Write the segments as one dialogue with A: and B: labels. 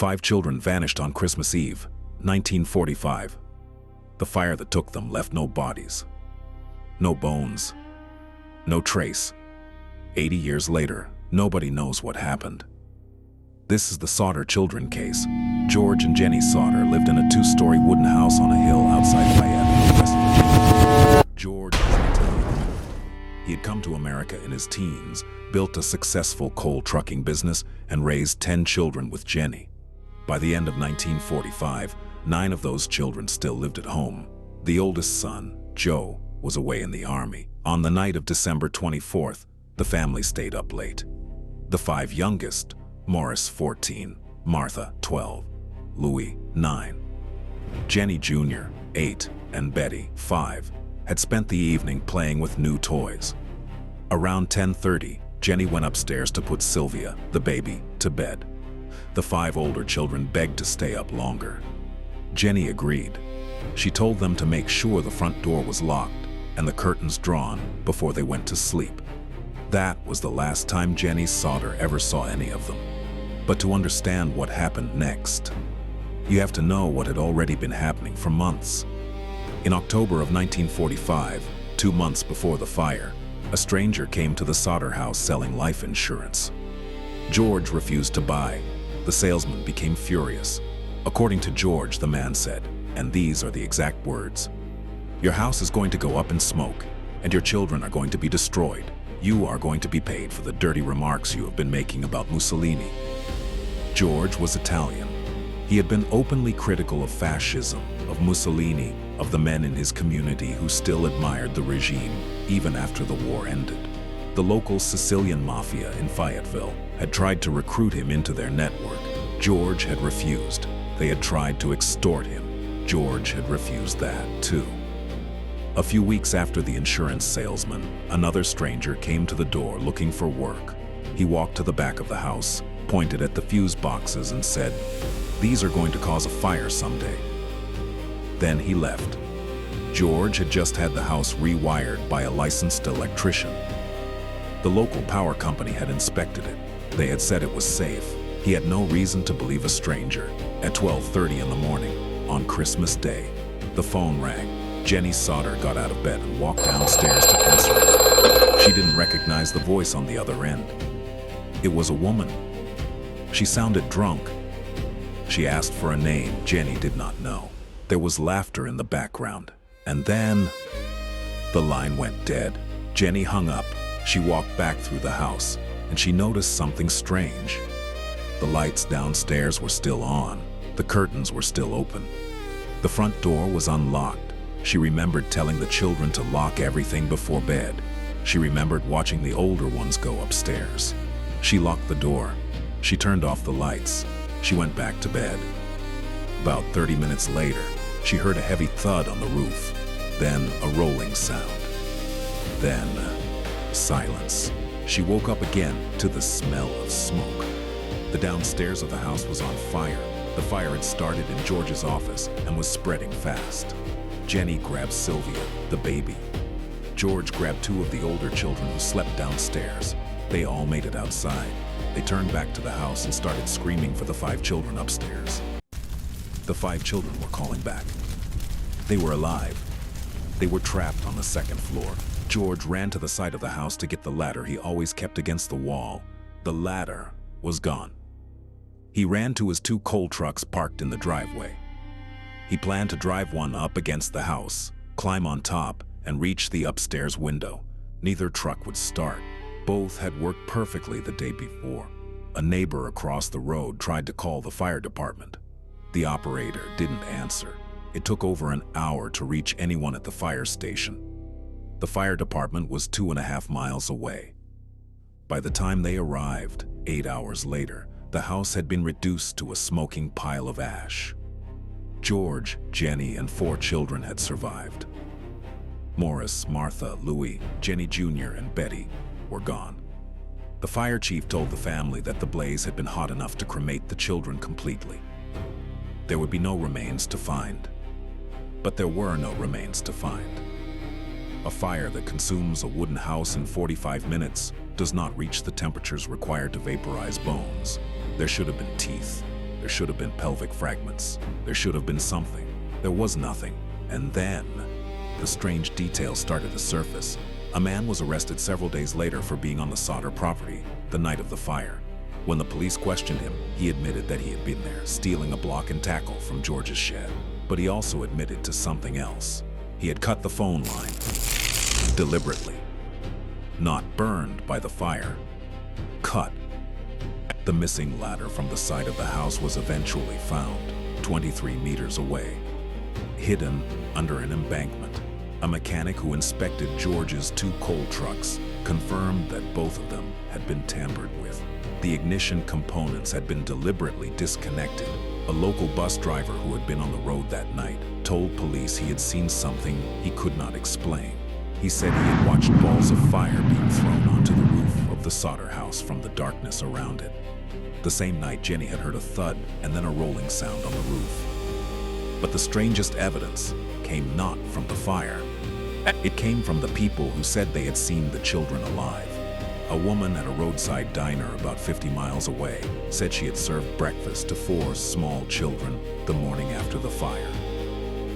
A: 5 children vanished on Christmas Eve, 1945. The fire that took them left no bodies, no bones, no trace. 80 years later, nobody knows what happened. This is the Sodder children case. George and Jennie Sodder lived in a 2-story wooden house on a hill outside Fayetteville, West Virginia. George was an Italian. He had come to America in his teens, built a successful coal trucking business, and raised 10 children with Jennie. By the end of 1945, 9 of those children still lived at home. The oldest son, Joe, was away in the army. On the night of December 24th, the family stayed up late. The 5 youngest, Maurice 14, Martha 12, Louis 9, Jennie Jr. 8, and Betty 5, had spent the evening playing with new toys. Around 10:30, Jennie went upstairs to put Sylvia, the baby, to bed. The 5 older children begged to stay up longer. Jennie agreed. She told them to make sure the front door was locked and the curtains drawn before they went to sleep. That was the last time Jennie Sodder ever saw any of them. But to understand what happened next, you have to know what had already been happening for months. In October of 1945, 2 months before the fire, a stranger came to the Sodder house selling life insurance. George refused to buy. The salesman became furious. According to George, the man said, and these are the exact words, "Your house is going to go up in smoke, and your children are going to be destroyed. You are going to be paid for the dirty remarks you have been making about Mussolini." George was Italian. He had been openly critical of fascism, of Mussolini, of the men in his community who still admired the regime, even after the war ended. The local Sicilian Mafia in Fayetteville had tried to recruit him into their network. George had refused. They had tried to extort him. George had refused that, too. A few weeks after the insurance salesman, another stranger came to the door looking for work. He walked to the back of the house, pointed at the fuse boxes and said, "These are going to cause a fire someday." Then he left. George had just had the house rewired by a licensed electrician. The local power company had inspected it. They had said it was safe. He had no reason to believe a stranger. At 12:30 in the morning, on Christmas Day, the phone rang. Jennie Sodder got out of bed and walked downstairs to answer it. She didn't recognize the voice on the other end. It was a woman. She sounded drunk. She asked for a name Jennie did not know. There was laughter in the background. And then the line went dead. Jennie hung up. She walked back through the house, and she noticed something strange. The lights downstairs were still on. The curtains were still open. The front door was unlocked. She remembered telling the children to lock everything before bed. She remembered watching the older ones go upstairs. She locked the door. She turned off the lights. She went back to bed. About 30 minutes later, she heard a heavy thud on the roof, then a rolling sound. Then silence. She woke up again to the smell of smoke. The downstairs of the house was on fire. The fire had started in George's office and was spreading fast. Jennie grabbed Sylvia, the baby. George grabbed 2 of the older children who slept downstairs. They all made it outside. They turned back to the house and started screaming for the 5 children upstairs. The 5 children were calling back. They were alive. They were trapped on the 2nd floor. George ran to the side of the house to get the ladder he always kept against the wall. The ladder was gone. He ran to his 2 coal trucks parked in the driveway. He planned to drive one up against the house, climb on top, and reach the upstairs window. Neither truck would start. Both had worked perfectly the day before. A neighbor across the road tried to call the fire department. The operator didn't answer. It took over an hour to reach anyone at the fire station. The fire department was 2.5 miles away. By the time they arrived, 8 hours later, the house had been reduced to a smoking pile of ash. George, Jennie, and 4 children had survived. Maurice, Martha, Louis, Jennie Jr., and Betty were gone. The fire chief told the family that the blaze had been hot enough to cremate the children completely. There would be no remains to find. But there were no remains to find. A fire that consumes a wooden house in 45 minutes does not reach the temperatures required to vaporize bones. There should have been teeth. There should have been pelvic fragments. There should have been something. There was nothing. And then, the strange details started to surface. A man was arrested several days later for being on the Sodder property the night of the fire. When the police questioned him, he admitted that he had been there, stealing a block and tackle from George's shed. But he also admitted to something else. He had cut the phone line deliberately. Not burned by the fire. Cut. The missing ladder from the side of the house was eventually found, 23 meters away, hidden under an embankment. A mechanic who inspected George's 2 coal trucks confirmed that both of them had been tampered with. The ignition components had been deliberately disconnected. A local bus driver who had been on the road that night told police he had seen something he could not explain. He said he had watched balls of fire being thrown onto the roof of the Sodder house from the darkness around it. The same night, Jennie had heard a thud and then a rolling sound on the roof. But the strangest evidence came not from the fire. It came from the people who said they had seen the children alive. A woman at a roadside diner about 50 miles away said she had served breakfast to 4 small children the morning after the fire.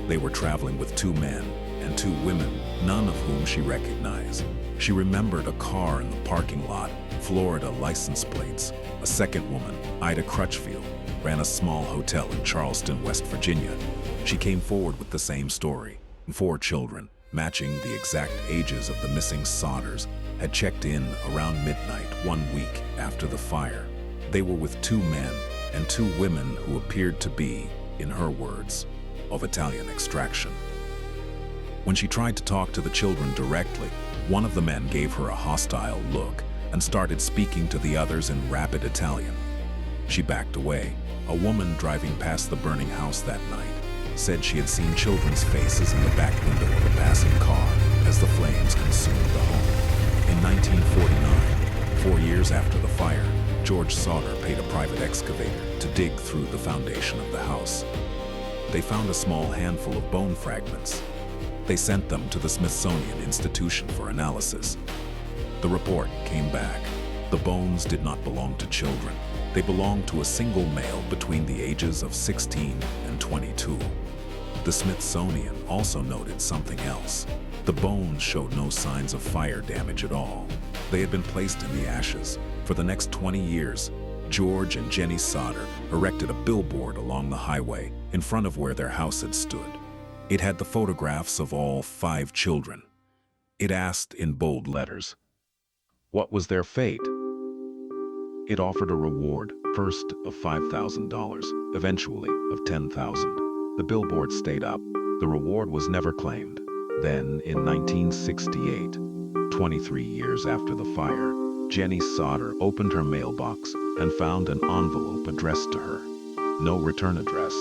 A: They were traveling with 2 men and 2 women, none of whom she recognized. She remembered a car in the parking lot, Florida license plates. A second woman, Ida Crutchfield, ran a small hotel in Charleston, West Virginia. She came forward with the same story. 4 children, matching the exact ages of the missing Sodders, had checked in around midnight 1 week after the fire. They were with 2 men and 2 women who appeared to be, in her words, of Italian extraction. When she tried to talk to the children directly, one of the men gave her a hostile look and started speaking to the others in rapid Italian. She backed away. A woman driving past the burning house that night said she had seen children's faces in the back window of a passing car as the flames consumed the home. In 1949, 4 years after the fire, George Sodder paid a private excavator to dig through the foundation of the house. They found a small handful of bone fragments. They sent them to the Smithsonian Institution for analysis. The report came back. The bones did not belong to children. They belonged to a single male between the ages of 16 and 22. The Smithsonian also noted something else. The bones showed no signs of fire damage at all. They had been placed in the ashes. For the next 20 years, George and Jennie Sodder erected a billboard along the highway in front of where their house had stood. It had the photographs of all 5 children. It asked in bold letters, what was their fate? It offered a reward, first of $5,000, eventually of $10,000. The billboard stayed up. The reward was never claimed. Then, in 1968, 23 years after the fire, Jennie Sodder opened her mailbox and found an envelope addressed to her. No return address.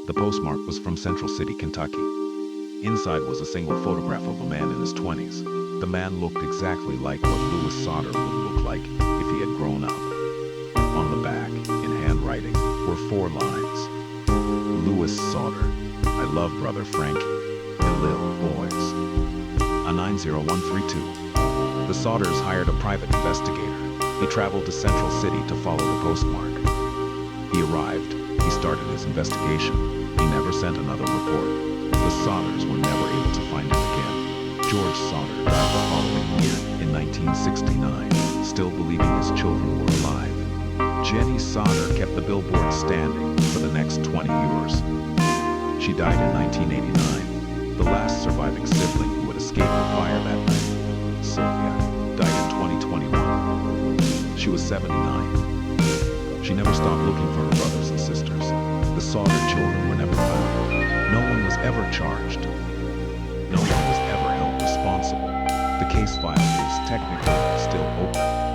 A: The postmark was from Central City, Kentucky. Inside was a single photograph of a man in his 20s. The man looked exactly like what Louis Sodder would look like if he had grown up. On the back, in handwriting, were 4 lines. Louis Sodder, I love brother Frankie, and little boys. A 90132. The Sodders hired a private investigator. He traveled to Central City to follow the postmark. He arrived. He started his investigation. He never sent another report. The Sodders were never able to find him again. George Sodder died the following year, in 1969, still believing his children were alive. Jennie Sodder kept the billboard standing for the next 20 years. She died in 1989, the last surviving sibling who had escaped the fire that night. Sylvia died in 2021. She was 79. She never stopped looking for her brothers and sisters. The Sodder children were never found. No one was ever charged. No one was ever held responsible. The case file is technically still open.